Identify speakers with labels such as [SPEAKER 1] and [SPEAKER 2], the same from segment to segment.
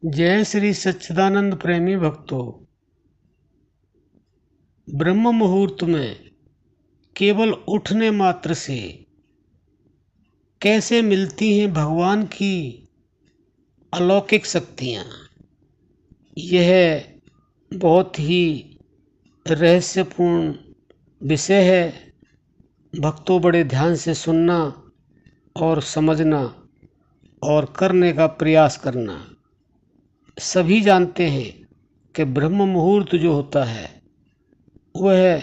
[SPEAKER 1] जय श्री सच्चिदानंद प्रेमी भक्तों। ब्रह्म मुहूर्त में केवल उठने मात्र से कैसे मिलती हैं भगवान की अलौकिक शक्तियाँ, यह बहुत ही रहस्यपूर्ण विषय है। भक्तों, बड़े ध्यान से सुनना और समझना और करने का प्रयास करना। सभी जानते हैं कि ब्रह्म मुहूर्त जो होता है वह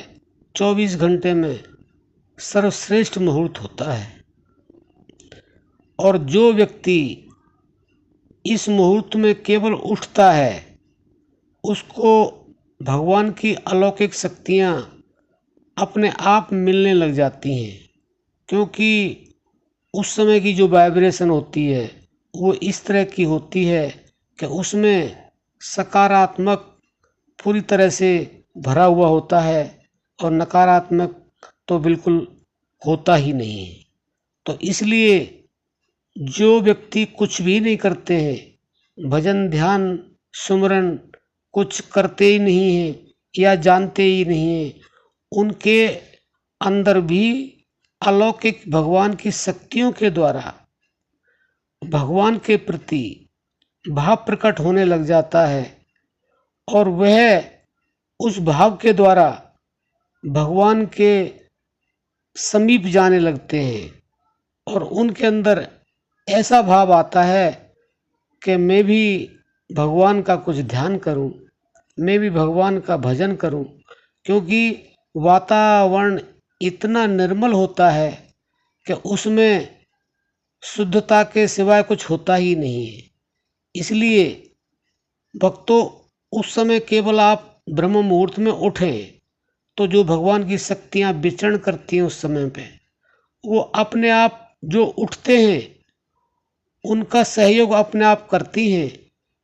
[SPEAKER 1] 24 घंटे में सर्वश्रेष्ठ मुहूर्त होता है, और जो व्यक्ति इस मुहूर्त में केवल उठता है उसको भगवान की अलौकिक शक्तियाँ अपने आप मिलने लग जाती हैं, क्योंकि उस समय की जो वाइब्रेशन होती है वो इस तरह की होती है कि उसमें सकारात्मक पूरी तरह से भरा हुआ होता है और नकारात्मक तो बिल्कुल होता ही नहीं है। तो इसलिए जो व्यक्ति कुछ भी नहीं करते हैं, भजन ध्यान सुमरन कुछ करते ही नहीं हैं या जानते ही नहीं हैं, उनके अंदर भी अलौकिक भगवान की शक्तियों के द्वारा भगवान के प्रति भाव प्रकट होने लग जाता है, और वह उस भाव के द्वारा भगवान के समीप जाने लगते हैं, और उनके अंदर ऐसा भाव आता है कि मैं भी भगवान का कुछ ध्यान करूं, मैं भी भगवान का भजन करूं, क्योंकि वातावरण इतना निर्मल होता है कि उसमें शुद्धता के सिवाय कुछ होता ही नहीं है। इसलिए भक्तों, उस समय केवल आप ब्रह्म मुहूर्त में उठें तो जो भगवान की शक्तियाँ विचरण करती हैं उस समय पे, वो अपने आप जो उठते हैं उनका सहयोग अपने आप करती हैं।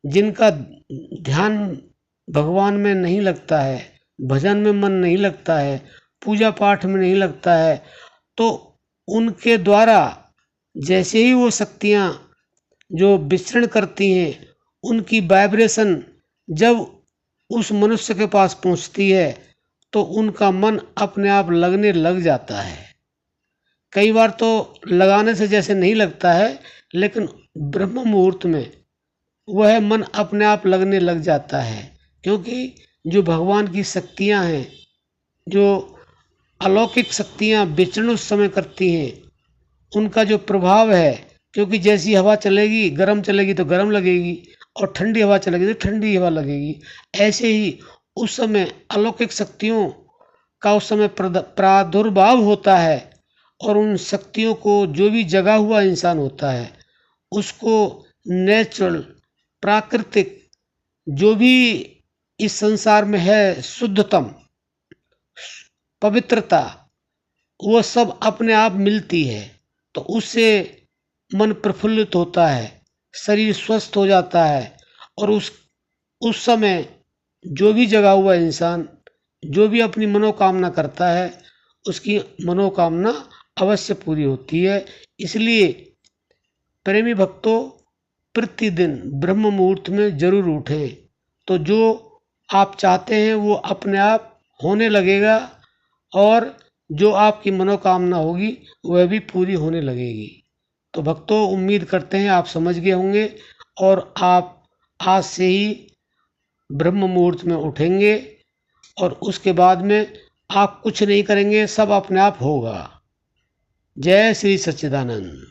[SPEAKER 1] जिनका ध्यान भगवान में नहीं लगता है, भजन में मन नहीं लगता है, पूजा पाठ में नहीं लगता है, तो उनके द्वारा जैसे ही वो शक्तियाँ जो विचरण करती हैं, उनकी वाइब्रेशन जब उस मनुष्य के पास पहुंचती है तो उनका मन अपने आप लगने लग जाता है। कई बार तो लगाने से जैसे नहीं लगता है, लेकिन ब्रह्म मुहूर्त में वह मन अपने आप लगने लग जाता है, क्योंकि जो भगवान की शक्तियाँ हैं, जो अलौकिक शक्तियाँ विचरण उस समय करती हैं, उनका जो प्रभाव है, क्योंकि जैसी हवा चलेगी, गर्म चलेगी तो गर्म लगेगी, और ठंडी हवा चलेगी तो ठंडी हवा लगेगी। ऐसे ही उस समय अलौकिक शक्तियों का उस समय प्रादुर्भाव होता है, और उन शक्तियों को जो भी जगा हुआ इंसान होता है उसको नेचुरल प्राकृतिक जो भी इस संसार में है शुद्धतम पवित्रता, वो सब अपने आप मिलती है। तो उससे मन प्रफुल्लित होता है, शरीर स्वस्थ हो जाता है, और उस समय जो भी जगा हुआ इंसान जो भी अपनी मनोकामना करता है उसकी मनोकामना अवश्य पूरी होती है। इसलिए प्रेमी भक्तों, प्रतिदिन ब्रह्म मुहूर्त में जरूर उठें, तो जो आप चाहते हैं वो अपने आप होने लगेगा, और जो आपकी मनोकामना होगी वह भी पूरी होने लगेगी। तो भक्तों, उम्मीद करते हैं आप समझ गए होंगे, और आप आज से ही ब्रह्म मुहूर्त में उठेंगे, और उसके बाद में आप कुछ नहीं करेंगे, सब अपने आप होगा। जय श्री सच्चिदानंद।